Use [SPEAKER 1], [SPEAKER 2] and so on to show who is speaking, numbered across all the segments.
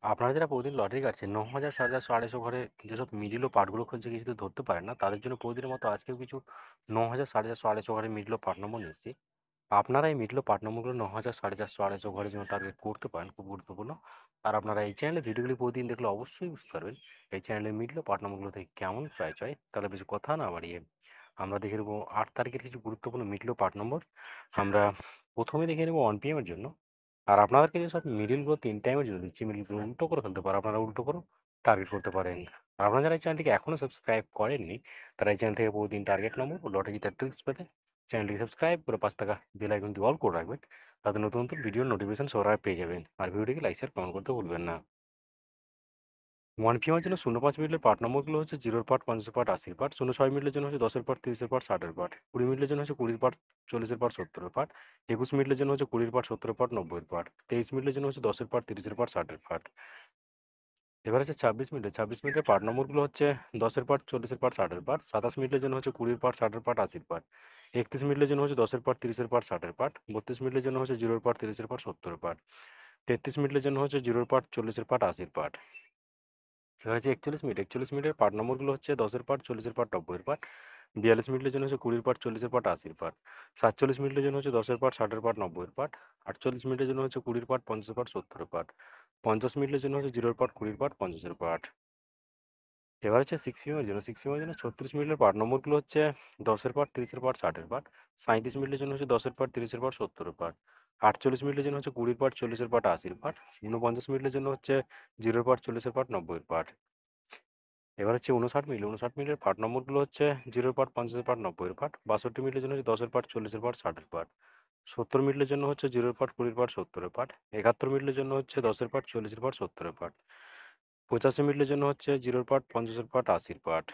[SPEAKER 1] আপনারা যারা প্রতিদিন লটারি কাটছেন ৯,০০০, ৪,৫০০, ২৫০ ঘরে যেসব মিডল ও পার্টগুলো খুঁজছে কিছু তো ধরতে পারেন না, তাদের জন্য প্রতিদিনের মতো আজকেও কিছু ৯,০০০, ৪,৫০০, ২৫০ ঘরে মিডল ও পার্ট নম্বর নিয়ে এসেছি। আপনারা এই মিডল ও পার্ট নম্বরগুলো ৯,০০০, ৪,৫০০, ২৫০ ঘরের জন্য টার্গেট করতে পারেন, খুব গুরুত্বপূর্ণ। আর আপনারা এই চ্যানেলে ভিডিওগুলি প্রতিদিন দেখলে অবশ্যই বুঝতে পারবেন এই চ্যানেলের মিডল ও পার্ট নম্বরগুলো থেকে কেমন প্রাইস হয়। তাহলে বেশি কথা না বাড়িয়ে আমরা দেখে নেবো ৮ তারিখের কিছু গুরুত্বপূর্ণ মিডল ও পার্ট নম্বর। আমরা প্রথমে দেখে নেবো 1 PM এর জন্য। আর আপনাদেরকে যেসব মিডিলগুলো ৩ টাইমের জন্য দিচ্ছি, মিডিলগুলো উল্টো করে ফেলতে পারে, আপনারা উল্টো করেও টার্গেট করতে পারেন। আর আপনারা যারা এই চ্যানেলটিকে এখনও সাবস্ক্রাইব করেননি, তারা এই চ্যানেল থেকে প্রতিদিন টার্গেট নম্বর ও লটারি জেতার ট্রিক্স পেতে চ্যানেলটিকে সাবস্ক্রাইব করে পাঁচ টাকা বেল আইকনটি অল করে রাখবেন। তাতে নতুন নতুন ভিডিওর নোটিফিকেশন সবার আগে পেয়ে যাবেন। আর ভিডিওটিকে লাইক শেয়ার কমেন্ট করতে ভুলবেন না। 1 PM এর জন্য ০৫ মিনিটের পার্ট নম্বরগুলো হচ্ছে 0 পার্ট, 50 পার্ট, 80 পার্ট। ০৬ মিনিটের জন্য হচ্ছে 10 পার্ট, 30 পার্ট, 60 পার্ট। 20 মিনিটের জন্য হচ্ছে 20 পার্ট, 40 পার্ট, 70 পার্ট। 21 মিনিটের জন্য হচ্ছে 20 পার্ট, 70 পার্ট, 90 পার্ট। 23 মিনিটের জন্য হচ্ছে 10 পার্ট, 30 পার্ট, 60 পার্ট। এবার হচ্ছে 26 মিনিটের পার্ট নম্বরগুলো হচ্ছে 10 পার্ট, 40 পার্ট, 60 পার্ট। 27 মিনিটের জন্য হচ্ছে 20 পার্ট, 60 পার্ট, 80 পার্ট। 31 মিনিটের জন্য হচ্ছে 10 পার্ট, 30 পার্ট, 60 পার্ট। 32 মিনিটের জন্য হচ্ছে 0 পার্ট, 30 পার্ট, 70 পার্ট। 33 মিনিটের জন্য হচ্ছে 0 পার্ট, 40 পার্ট, 80 পার্ট। এবার হচ্ছে 41 মিনিটের পার্ট নম্বরগুলো হচ্ছে 10 পার্ট, 40 পার্ট, 90 পার্ট। 42 মিনিটের জন্য হচ্ছে 20 পার্ট, 40 পার্ট, 80 পার্ট। 47 মিনিটের জন্য হচ্ছে 10 পার্ট, 60 পার্ট, 90 পার্ট। 48 মিনিটের জন্য হচ্ছে 20 পার্ট, 50 পার্ট, 70 পার্ট। 50 মিনিটের জন্য হচ্ছে 0 পার্ট, 20 পার্ট, 50 পার্ট। এবার হচ্ছে 6 PM এর জন্য 6 PM এর জন্য 36 মিনিটের পার্ট নম্বরগুলো হচ্ছে 10 পার্ট, 30 পার্ট, 60 পার্ট। 37 মিনিটের জন্য হচ্ছে 10 পার্ট, 30 পার্ট, 70 পার্ট। 48 মিনিটের জন্য হচ্ছে 20 পার্ট, 40 পার্ট, 80 পার্ট। 49 মিনিটের জন্য হচ্ছে 0 পার্ট, 40 পার্ট, 90 পার্ট। এবার হচ্ছে 59 মিনিটের পার্ট নম্বরগুলো হচ্ছে 0 পার্ট, 50 পার্ট, 90 পার্ট। 62 মিনিটের জন্য হচ্ছে 10 পার্ট, 40 পার্ট, 60 পার্ট। 70 মিনিটের জন্য হচ্ছে 0 পার্ট, 20 পার্ট, 70 পার্ট। 71 মিনিটের জন্য হচ্ছে 10 পার্ট, 40 পার্ট, 70 পার্ট। 85 মিনিটের জন্য হচ্ছে 0 পার্ট, 50 পার্ট, 80 পার্ট।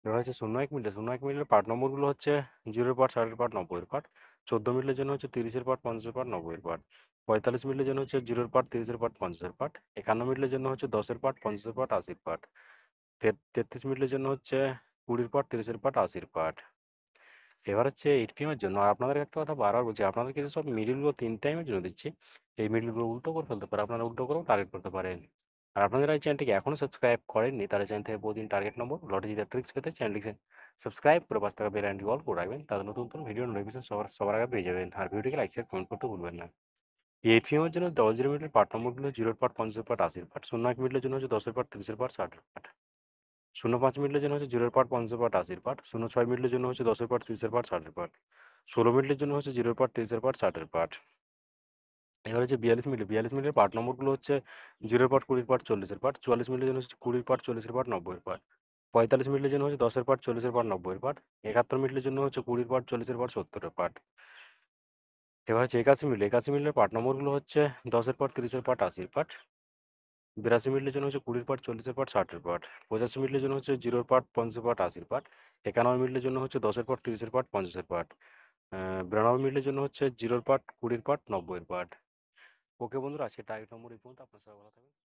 [SPEAKER 1] এবার হচ্ছে 01 মিনিটের পার্ট নম্বরগুলো হচ্ছে 0 পার্ট, 60 পার্ট, 90 পার্ট। 14 মিনিটের জন্য হচ্ছে 30 পার্ট, 50 পার্ট, 90 পার্ট। 45 মিনিটের জন্য হচ্ছে 0 পার্ট, 30 পার্ট, 50 পার্ট। 51 মিনিটের জন্য হচ্ছে 10 পার্ট, 50 পার্ট, 80 পার্ট। 33 মিনিটের জন্য হচ্ছে 20 পার্ট, 30 পার্ট, 80 পার্ট। এবার হচ্ছে 8 PM এর জন্য। আর আপনাদের একটা কথা বারবার বলছি, আপনাদেরকে যে সব মিডলগুলো 3 টাইমের জন্য দিচ্ছি, এই মিডলগুলো উল্টো করে ফেলতে পারে, আপনারা উল্টো করেও টার্গেট করতে পারেন। আর আপনারা এই চ্যানেলটিকে এখনও সাবস্ক্রাইব করেননি, তারা চ্যানেল থেকে প্রতিদিন টার্গেট নম্বর, লটারি জেতার ট্রিক্স পেতে চ্যানেলটিকে সাবস্ক্রাইব করে পাঁচ টাকা বেল আইকনটি অল করে রাখবেন। তাদের নতুন নতুন ভিডিও নোটিফিকেশন সবার আগে পেয়ে যাবেন। আর ভিডিওটিকে লাইক শেয়ার কমেন্ট করতে ভুলবেন না। এই 8 PM এর জন্য 00 মিনিটের পার্ট নম্বরগুলো 0 পার্ট, 50 পার্ট, 80 পার্ট। 01 মিনিটের জন্য হচ্ছে 10 পার্ট, 30 পার্ট, 60 পার্ট। 05 মিনিটের জন্য হচ্ছে 0 পার্ট, 50 পার্ট, 80 পার্ট। 06 মিনিটের জন্য হচ্ছে 10 পার্ট, 30 পার্ট, 60 পার্ট। 16 মিনিটের জন্য হচ্ছে 0 পার্ট, 30 পার্ট, 60 পার্ট। এবার হচ্ছে 42 মিনিটের পার্ট নম্বরগুলো হচ্ছে 0 পার্ট, 20 পার্ট, 40 পার্ট। 44 মিনিটের জন্য হচ্ছে 20 পার্ট, 40 পার্ট, 90 পার্ট। 45 মিনিটের জন্য হচ্ছে 10 পার্ট, 40 পার্ট, 90 পার্ট। 71 মিনিটের জন্য হচ্ছে 20 পার্ট, 40 পার্ট, 70 পার্ট। এবার হচ্ছে 81 মিনিটের পার্ট নম্বরগুলো হচ্ছে 10 পার্ট, 30 পার্ট, 80 পার্ট। 82 মিনিটের জন্য হচ্ছে 20 পার্ট, 40 পার্ট, 60 পার্ট। 85 মিনিটের জন্য হচ্ছে 0 পার্ট, 50 পার্ট, 80 পার্ট। 91 মিনিটের জন্য হচ্ছে 10 পার্ট, 30 পার্ট, 50 পার্ট। 92 মিনিটের জন্য হচ্ছে 0 পার্ট, 20 পার্ট, 90 পার্ট। ওকে বন্ধুরা, আজকে টার্গেট নম্বর এই পর্যন্ত। আপনার সবাই ভালো থাকবেন।